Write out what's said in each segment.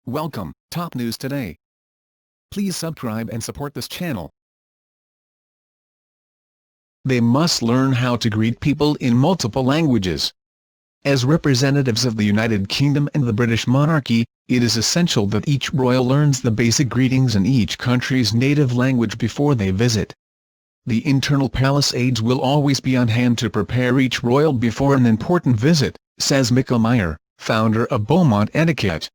Welcome, Top News Today. Please subscribe and support this channel. They must learn how to greet people in multiple languages. As representatives of the United Kingdom and the British monarchy, it is essential that each royal learns the basic greetings in each country's native language before they visit. The internal palace aides will always be on hand to prepare each royal before an important visit, says Michael Meyer, founder of Beaumont Etiquette.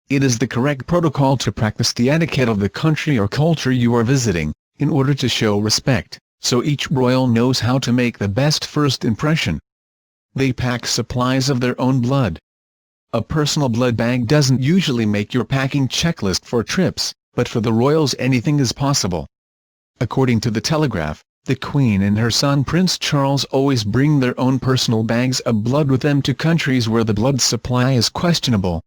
It is the correct protocol to practice the etiquette of the country or culture you are visiting, in order to show respect, so each royal knows how to make the best first impression. They pack supplies of their own blood. A personal blood bag doesn't usually make your packing checklist for trips, but for the royals anything is possible. According to The Telegraph, the Queen and her son Prince Charles always bring their own personal bags of blood with them to countries where the blood supply is questionable.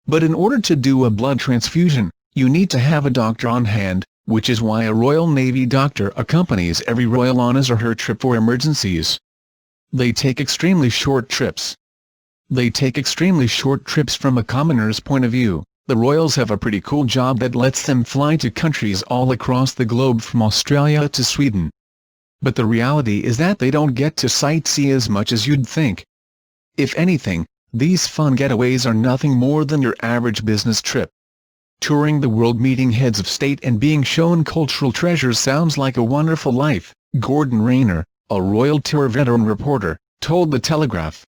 But in order to do a blood transfusion, you need to have a doctor on hand, which is why a Royal Navy doctor accompanies every royal on his or her trip for emergencies. They take extremely short trips. From a commoner's point of view. The royals have a pretty cool job that lets them fly to countries all across the globe from Australia to Sweden. But the reality is that they don't get to sightsee as much as you'd think. If anything, these fun getaways are nothing more than your average business trip. Touring the world, meeting heads of state and being shown cultural treasures sounds like a wonderful life, Gordon Rayner, a royal tour veteran reporter, told The Telegraph.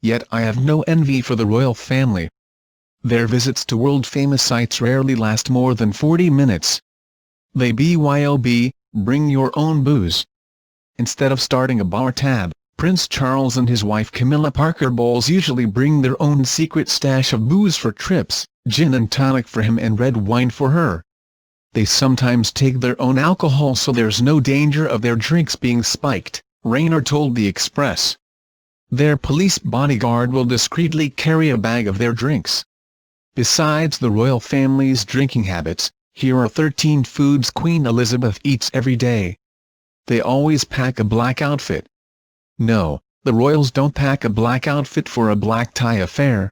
Yet I have no envy for the royal family. Their visits to world-famous sites rarely last more than 40 minutes. They BYOB, bring your own booze. Instead of starting a bar tab, Prince Charles and his wife Camilla Parker Bowles usually bring their own secret stash of booze for trips, gin and tonic for him and red wine for her. They sometimes take their own alcohol so there's no danger of their drinks being spiked, Rayner told The Express. Their police bodyguard will discreetly carry a bag of their drinks. Besides the royal family's drinking habits, here are 13 foods Queen Elizabeth eats every day. They always pack a black outfit. No, the royals don't pack a black outfit for a black tie affair.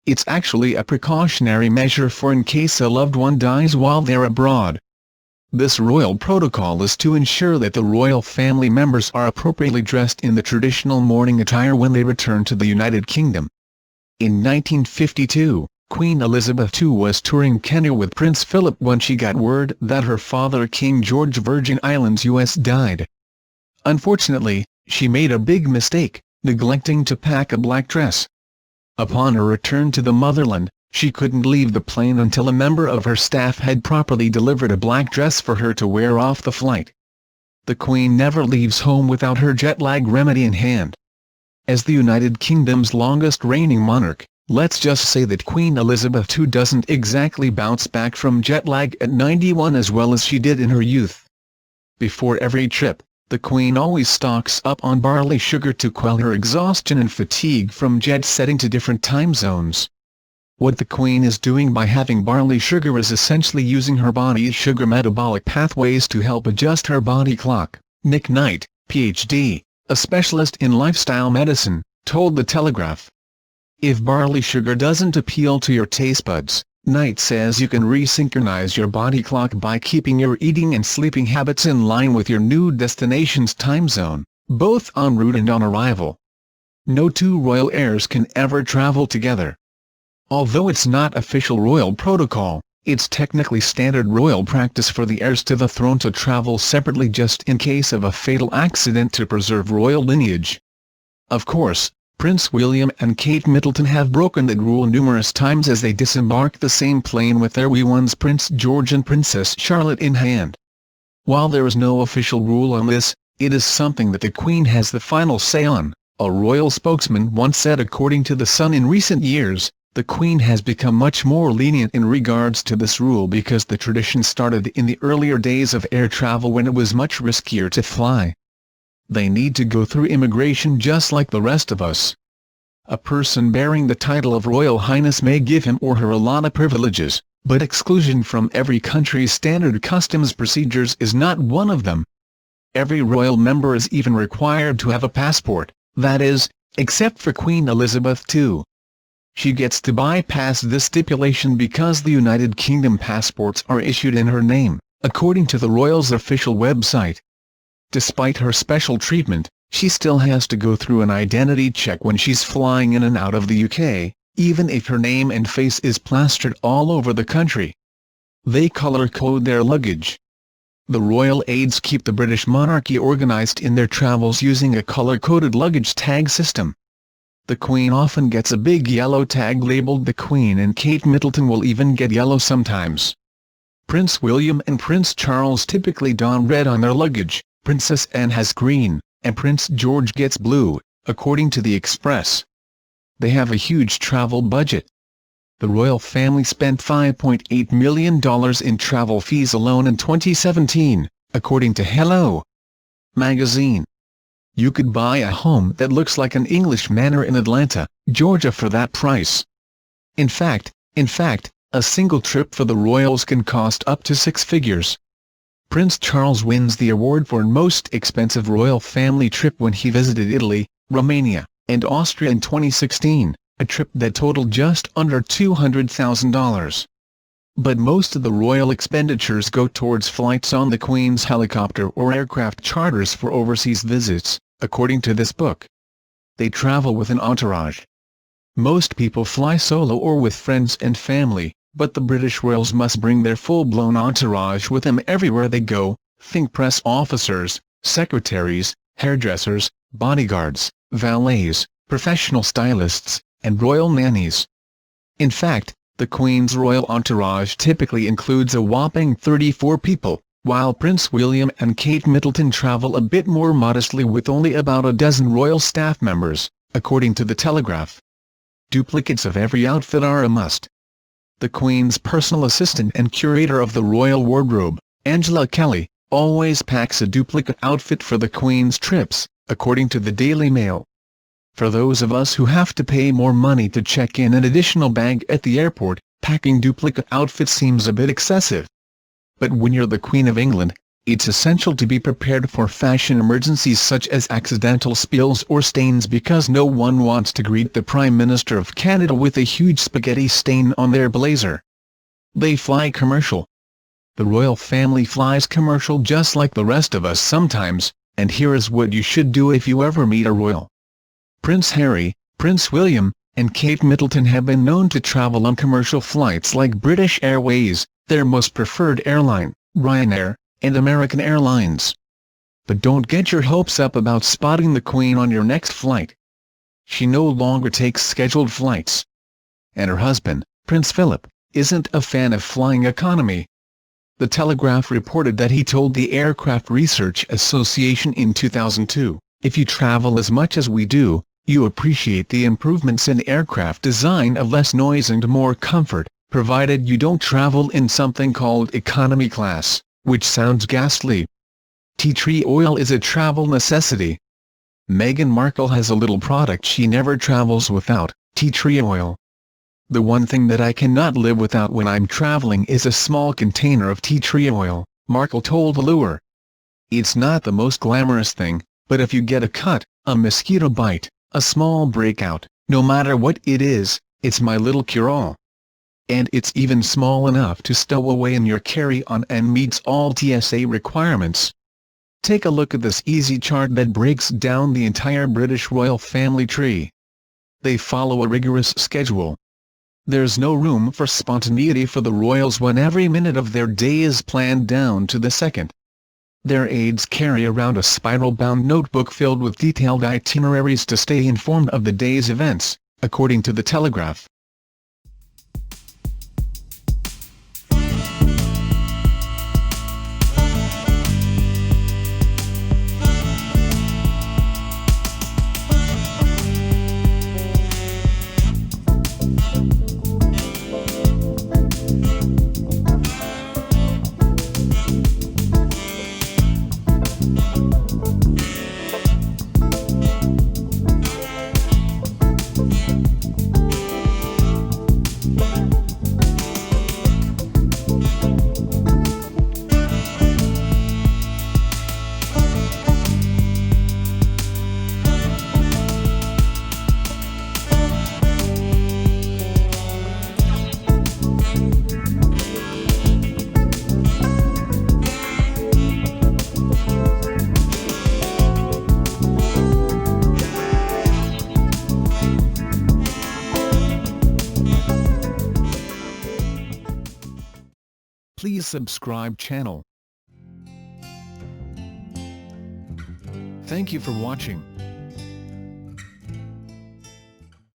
It's actually a precautionary measure for in case a loved one dies while they're abroad. This royal protocol is to ensure that the royal family members are appropriately dressed in the traditional mourning attire when they return to the United Kingdom. In 1952, Queen Elizabeth II was touring Kenya with Prince Philip when she got word that her father, King George Virgin Islands US, died. Unfortunately, she made a big mistake, neglecting to pack a black dress. Upon her return to the motherland, she couldn't leave the plane until a member of her staff had properly delivered a black dress for her to wear off the flight. The Queen never leaves home without her jet lag remedy in hand. As the United Kingdom's longest reigning monarch, let's just say that Queen Elizabeth II doesn't exactly bounce back from jet lag at 91 as well as she did in her youth. Before every trip, the Queen always stocks up on barley sugar to quell her exhaustion and fatigue from jet-setting to different time zones. What the Queen is doing by having barley sugar is essentially using her body's sugar metabolic pathways to help adjust her body clock, Nick Knight, Ph.D., a specialist in lifestyle medicine, told The Telegraph. If barley sugar doesn't appeal to your taste buds, Knight says you can resynchronize your body clock by keeping your eating and sleeping habits in line with your new destination's time zone, both en route and on arrival. No two royal heirs can ever travel together. Although it's not official royal protocol, it's technically standard royal practice for the heirs to the throne to travel separately just in case of a fatal accident to preserve royal lineage. Of course, Prince William and Kate Middleton have broken that rule numerous times as they disembark the same plane with their wee ones Prince George and Princess Charlotte in hand. While there is no official rule on this, it is something that the Queen has the final say on, a royal spokesman once said. According to The Sun, in recent years, the Queen has become much more lenient in regards to this rule because the tradition started in the earlier days of air travel when it was much riskier to fly. They need to go through immigration just like the rest of us. A person bearing the title of Royal Highness may give him or her a lot of privileges, but exclusion from every country's standard customs procedures is not one of them. Every royal member is even required to have a passport, that is, except for Queen Elizabeth II. She gets to bypass this stipulation because the United Kingdom passports are issued in her name, according to the royals' official website. Despite her special treatment, she still has to go through an identity check when she's flying in and out of the UK, even if her name and face is plastered all over the country. They colour-code their luggage. The royal aides keep the British monarchy organised in their travels using a colour-coded luggage tag system. The Queen often gets a big yellow tag labelled the Queen, and Kate Middleton will even get yellow sometimes. Prince William and Prince Charles typically don red on their luggage, Princess Anne has green, and Prince George gets blue, according to the Express. They have a huge travel budget. The royal family spent $5.8 million in travel fees alone in 2017, according to Hello magazine. You could buy a home that looks like an English manor in Atlanta, Georgia for that price. In fact, a single trip for the royals can cost up to 6 figures. Prince Charles wins the award for most expensive royal family trip when he visited Italy, Romania, and Austria in 2016, a trip that totaled just under $200,000. But most of the royal expenditures go towards flights on the Queen's helicopter or aircraft charters for overseas visits, according to this book. They travel with an entourage. Most people fly solo or with friends and family, but the British royals must bring their full-blown entourage with them everywhere they go. Think press officers, secretaries, hairdressers, bodyguards, valets, professional stylists, and royal nannies. In fact, the Queen's royal entourage typically includes a whopping 34 people, while Prince William and Kate Middleton travel a bit more modestly with only about a dozen royal staff members, according to The Telegraph. Duplicates of every outfit are a must. The Queen's personal assistant and curator of the royal wardrobe, Angela Kelly, always packs a duplicate outfit for the Queen's trips, according to the Daily Mail. For those of us who have to pay more money to check in an additional bag at the airport, packing duplicate outfits seems a bit excessive. But when you're the Queen of England, it's essential to be prepared for fashion emergencies such as accidental spills or stains, because no one wants to greet the Prime Minister of Canada with a huge spaghetti stain on their blazer. They fly commercial. The royal family flies commercial just like the rest of us sometimes, and here is what you should do if you ever meet a royal. Prince Harry, Prince William, and Kate Middleton have been known to travel on commercial flights like British Airways, their most preferred airline, Ryanair, and American Airlines. But don't get your hopes up about spotting the Queen on your next flight. She no longer takes scheduled flights. And her husband, Prince Philip, isn't a fan of flying economy. The Telegraph reported that he told the Aircraft Research Association in 2002, "If you travel as much as we do, you appreciate the improvements in aircraft design of less noise and more comfort, provided you don't travel in something called economy class, which sounds ghastly." Tea tree oil is a travel necessity. Meghan Markle has a little product she never travels without: tea tree oil. "The one thing that I cannot live without when I'm traveling is a small container of tea tree oil," Markle told Allure. "It's not the most glamorous thing, but if you get a cut, a mosquito bite, a small breakout, no matter what it is, it's my little cure-all. And it's even small enough to stow away in your carry-on and meets all TSA requirements." Take a look at this easy chart that breaks down the entire British royal family tree. They follow a rigorous schedule. There's no room for spontaneity for the royals when every minute of their day is planned down to the second. Their aides carry around a spiral-bound notebook filled with detailed itineraries to stay informed of the day's events, according to The Telegraph. please subscribe channel. Thank you for watching.